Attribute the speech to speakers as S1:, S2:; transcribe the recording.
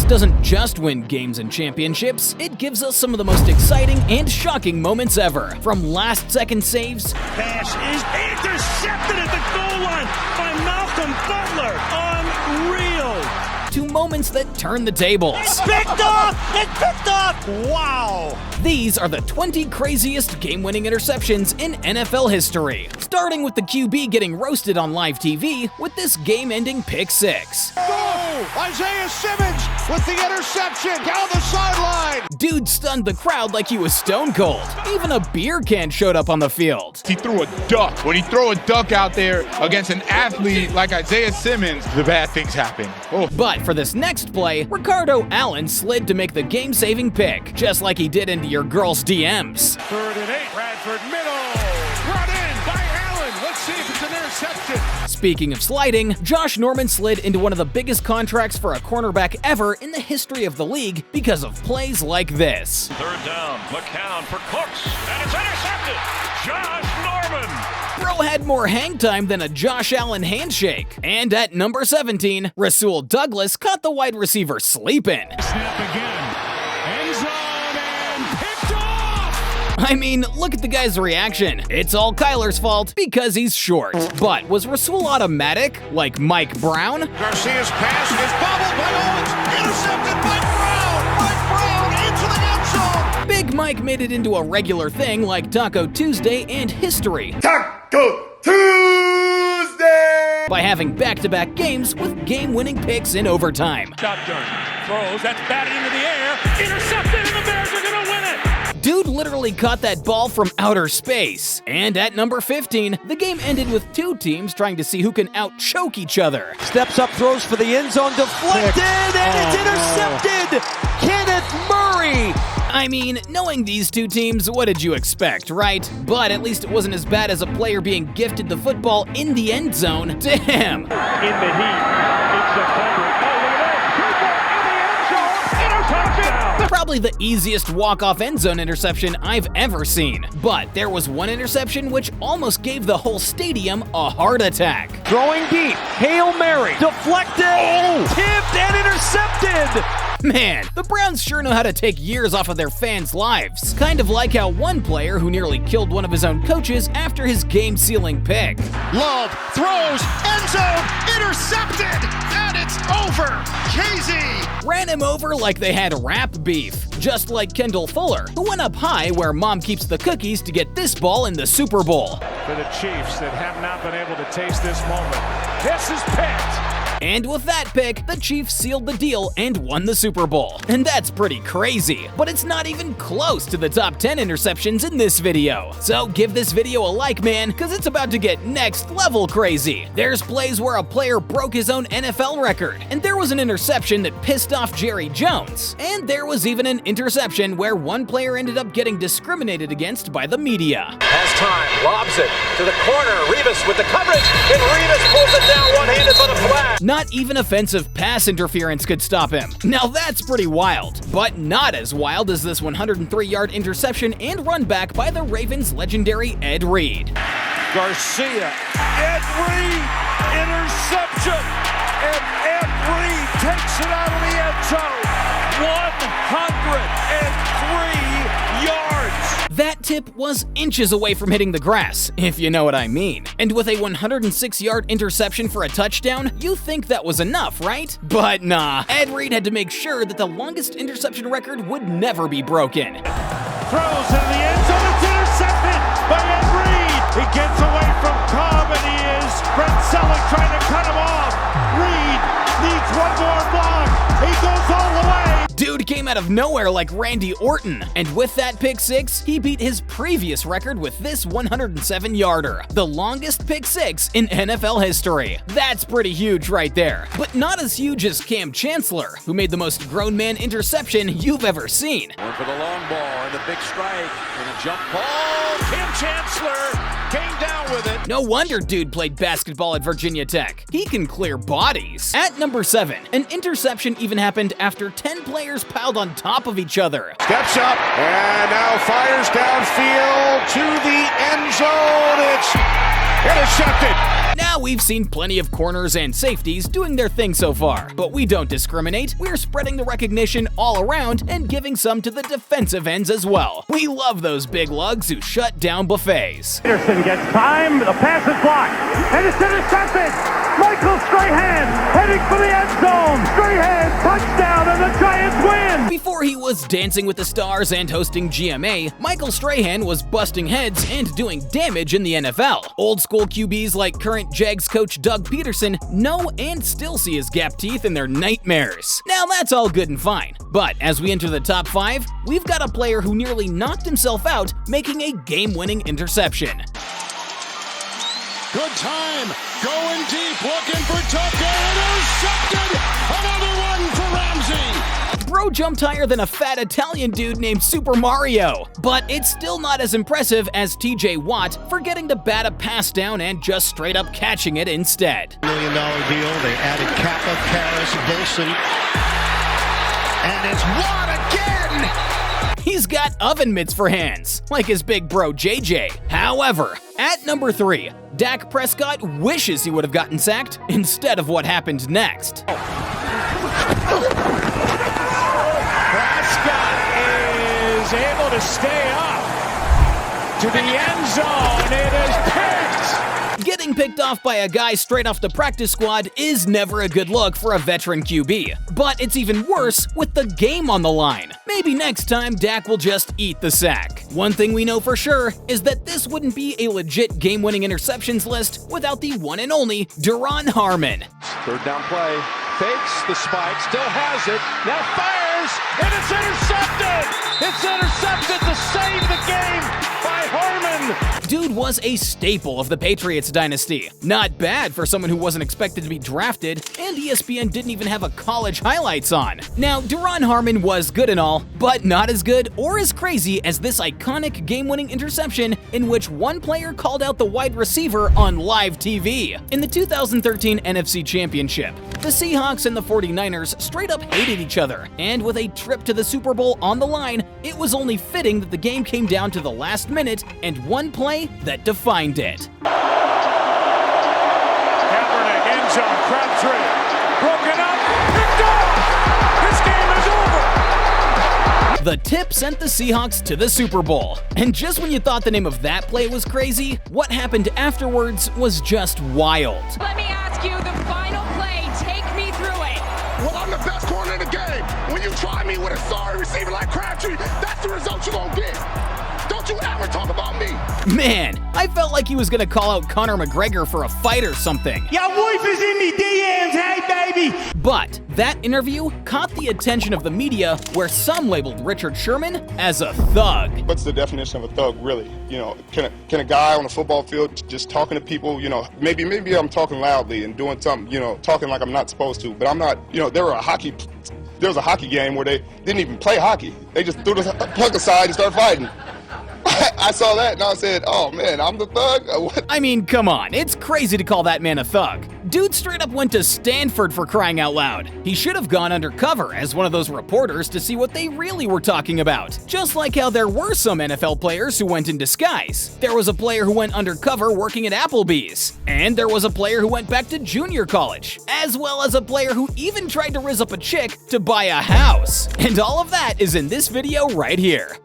S1: offense doesn't just win games and championships, it gives us some of the most exciting and shocking moments ever. From last-second saves,
S2: pass is intercepted at the goal line by Malcolm Butler. Unreal.
S1: to moments that turn the tables.
S2: It's picked off! It's picked off! Wow!
S1: These are the 20 craziest game-winning interceptions in NFL history. Starting with the QB getting roasted on live TV with this game-ending pick six.
S3: Go! Isaiah Simmons with the interception down the sideline!
S1: Dude stunned the crowd like he was stone cold. Even a beer can showed up on the field.
S4: He threw a duck. When you throw a duck out there against an athlete like Isaiah Simmons, the bad things happen. Oh.
S1: But for this next play, Ricardo Allen slid to make the game-saving pick, just like he did into your girl's DMs.
S3: 3rd and 8, Bradford middle. Run in by Allen. Let's see if it's an interception.
S1: Speaking of sliding, Josh Norman slid into one of the biggest contracts for a cornerback ever in the history of the league because of plays like this.
S5: 3rd down, McCown for Cooks, and it's intercepted. Josh Norman.
S1: Bro had more hang time than a Josh Allen handshake. And at number 17, Rasul Douglas caught the wide receiver sleeping.
S5: Snap again. End zone and picked off.
S1: I mean, look at the guy's reaction. It's all Kyler's fault because he's short. But was Rasul automatic, like Mike Brown?
S3: Garcia's pass is bobbled by Owens. Intercepted by Brown. Mike Brown into the end zone.
S1: Big Mike made it into a regular thing like Taco Tuesday and history.
S4: Taco Tuesday!
S1: By having back-to-back games with game-winning picks in overtime.
S5: Shotgun. Throws. That's batted into the air. Intercepted, and the Bears are going to win it.
S1: Dude literally caught that ball from outer space. And at number 15, the game ended with two teams trying to see who can out-choke each other.
S6: Steps up, throws for the end zone, deflected, and it's intercepted! Kenneth Murray!
S1: I mean, knowing these two teams, what did you expect, right? But at least it wasn't as bad as a player being gifted the football in the end zone. Damn!
S2: In the heat, it's a fumble.
S1: Probably the easiest walk-off end zone interception I've ever seen. But there was one interception which almost gave the whole stadium a heart attack.
S6: Throwing deep, Hail Mary, deflected, tipped, and intercepted!
S1: Man, the Browns sure know how to take years off of their fans' lives. Kind of like how one player who nearly killed one of his own coaches after his game-sealing pick.
S3: Love throws, end zone, intercepted, and it's over. KZ
S1: Ran him over like they had rap beef. Just like Kendall Fuller, who went up high where mom keeps the cookies to get this ball in the Super Bowl.
S2: For the Chiefs that have not been able to taste this moment. This is picked.
S1: And with that pick, the Chiefs sealed the deal and won the Super Bowl. And that's pretty crazy, but it's not even close to the top 10 interceptions in this video. So give this video a like, man, because it's about to get next level crazy. There's plays where a player broke his own NFL record, and there was an interception that pissed off Jerry Jones. And there was even an interception where one player ended up getting discriminated against by the media.
S7: Has time, lobs it to the corner, Revis with the coverage, and Revis pulls it down one-handed for the flag.
S1: Not even offensive pass interference could stop him. Now that's pretty wild, but not as wild as this 103-yard interception and run back by the Ravens' legendary Ed Reed.
S2: Garcia, Ed Reed, interception, and Ed Reed takes it out of the end zone. 103 yards.
S1: That tip was inches away from hitting the grass, if you know what I mean. And with a 106-yard interception for a touchdown, you think that was enough, right? But nah, Ed Reed had to make sure that the longest interception record would never be broken.
S2: Throws into the end zone. It's intercepted by Ed Reed. He gets away from Cobb, and he is Brent Selleck trying to cut him off. Reed needs one more block. He goes all the way.
S1: Dude came out of nowhere like Randy Orton, and with that pick six, he beat his previous record with this 107-yarder, the longest pick six in NFL history. That's pretty huge right there, but not as huge as Cam Chancellor, who made the most grown man interception you've ever seen.
S3: One for the long ball and the big strike and a jump ball. Cam Chancellor came down with it.
S1: No wonder dude played basketball at Virginia Tech. He can clear bodies. At number 7, an interception even happened after 10 players piled on top of each other.
S3: Steps up and now fires downfield to the end zone. It's intercepted.
S1: Now Now, we've seen plenty of corners and safeties doing their thing so far, but we don't discriminate. We're spreading the recognition all around and giving some to the defensive ends as well. We love those big lugs who shut down buffets.
S2: Peterson gets time, the pass is blocked, and it's intercepted! Michael Strahan heading for the end zone! Strahan, touchdown, and the Giants win!
S1: Before he was Dancing with the Stars and hosting GMA, Michael Strahan was busting heads and doing damage in the NFL. Old school QBs like current Jags coach Doug Peterson know and still see his gap teeth in their nightmares. Now, that's all good and fine, but as we enter the top 5, we've got a player who nearly knocked himself out making a game-winning interception.
S3: Good time, going deep, looking for Tucker, intercepted! Another one for Ramsey!
S1: Bro jumped higher than a fat Italian dude named Super Mario, but it's still not as impressive as TJ Watt for getting to bat a pass down and just straight up catching it instead.
S3: $1 million deal, they added Kappa, Karras, Wilson, and it's Watt again!
S1: He's got oven mitts for hands, like his big bro JJ. However, at number 3, Dak Prescott wishes he would have gotten sacked instead of what happened next.
S2: Prescott is able to stay up to the end zone. It is picked.
S1: Getting picked off by a guy straight off the practice squad is never a good look for a veteran QB, but it's even worse with the game on the line. Maybe next time Dak will just eat the sack. One thing we know for sure is that this wouldn't be a legit game-winning interceptions list without the one and only Duron Harmon.
S7: Third down play, fakes the spike, still has it, now fires, and it's intercepted! It's intercepted to save the game by Harmon!
S1: Dude was a staple of the Patriots dynasty. Not bad for someone who wasn't expected to be drafted, and ESPN didn't even have a college highlights on. Now, Duron Harmon was good and all, but not as good or as crazy as this iconic game-winning interception in which one player called out the wide receiver on live TV. In the 2013 NFC Championship, the Seahawks and the 49ers straight up hated each other, and with a trip to the Super Bowl on the line, it was only fitting that the game came down to the last minute and one play that defined it.
S2: Kaepernick, end zone, Crabtree, broken up, picked off! This game is over!
S1: The tip sent the Seahawks to the Super Bowl. And just when you thought the name of that play was crazy, what happened afterwards was just wild.
S8: Let me ask you the final play. Take me through it.
S3: Well, I'm the best corner in the game. When you try me with a sorry receiver like Crabtree, that's the result you're gonna get. Don't you ever talk about me.
S1: Man, I felt like he was gonna call out Conor McGregor for a fight or something.
S2: Your wife is in me DMs, hey baby!
S1: But that interview caught the attention of the media, where some labeled Richard Sherman as a thug.
S9: What's the definition of a thug, really? You know, can a guy on a football field just talking to people, you know, maybe I'm talking loudly and doing something, you know, talking like I'm not supposed to, but I'm not, you know, there was a hockey game where they didn't even play hockey. They just threw the puck aside and started fighting. I saw that and I said, oh man, I'm the thug? What?
S1: I mean, come on, it's crazy to call that man a thug. Dude straight up went to Stanford for crying out loud. He should have gone undercover as one of those reporters to see what they really were talking about. Just like how there were some NFL players who went in disguise. There was a player who went undercover working at Applebee's. And there was a player who went back to junior college. As well as a player who even tried to rizz up a chick to buy a house. And all of that is in this video right here.